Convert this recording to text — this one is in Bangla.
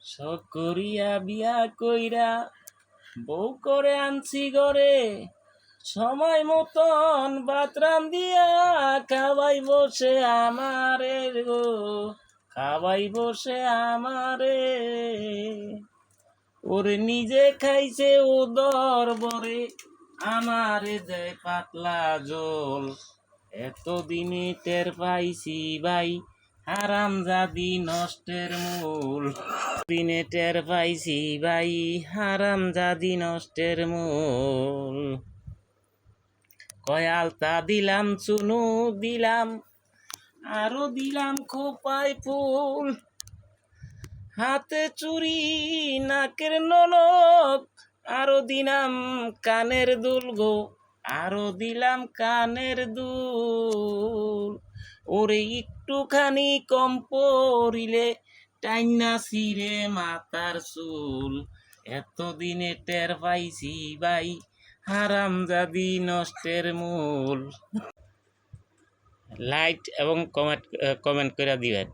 শখ করিয়া বিয়া কইরা বউ করে আনছি ঘরে, সময় মতন ভাত রান্ধিয়া খাওয়াই বসে আমারে গো, খাওয়াই বসে আমারে। ওরে নিজে খাইছে উদর ভরে, আমারে দেয় পাতলা জল। এতদিনে টের পাইছি ভাই, হারামজাদি নষ্টের মূল। দিনে টের পাইছি ভাই, হারামজাদি নষ্টের মূল। কয় আলতা দিলাম, চুনু দিলাম, আরো দিলাম খোপায় ফুল। হাতে চুড়ি, নাকের ননদ, আরো দিলাম কানের দুল গো, আরো দিলাম কানের দুল। ওরে একটুখানি কম পড়িলে টাইনা ছিঁড়ে মাথার চুল। এতদিনে টের পাইছি ভাই, হারামজাদি নষ্টের মূল। লাইক এবং কমেন্ট করে দিবেন।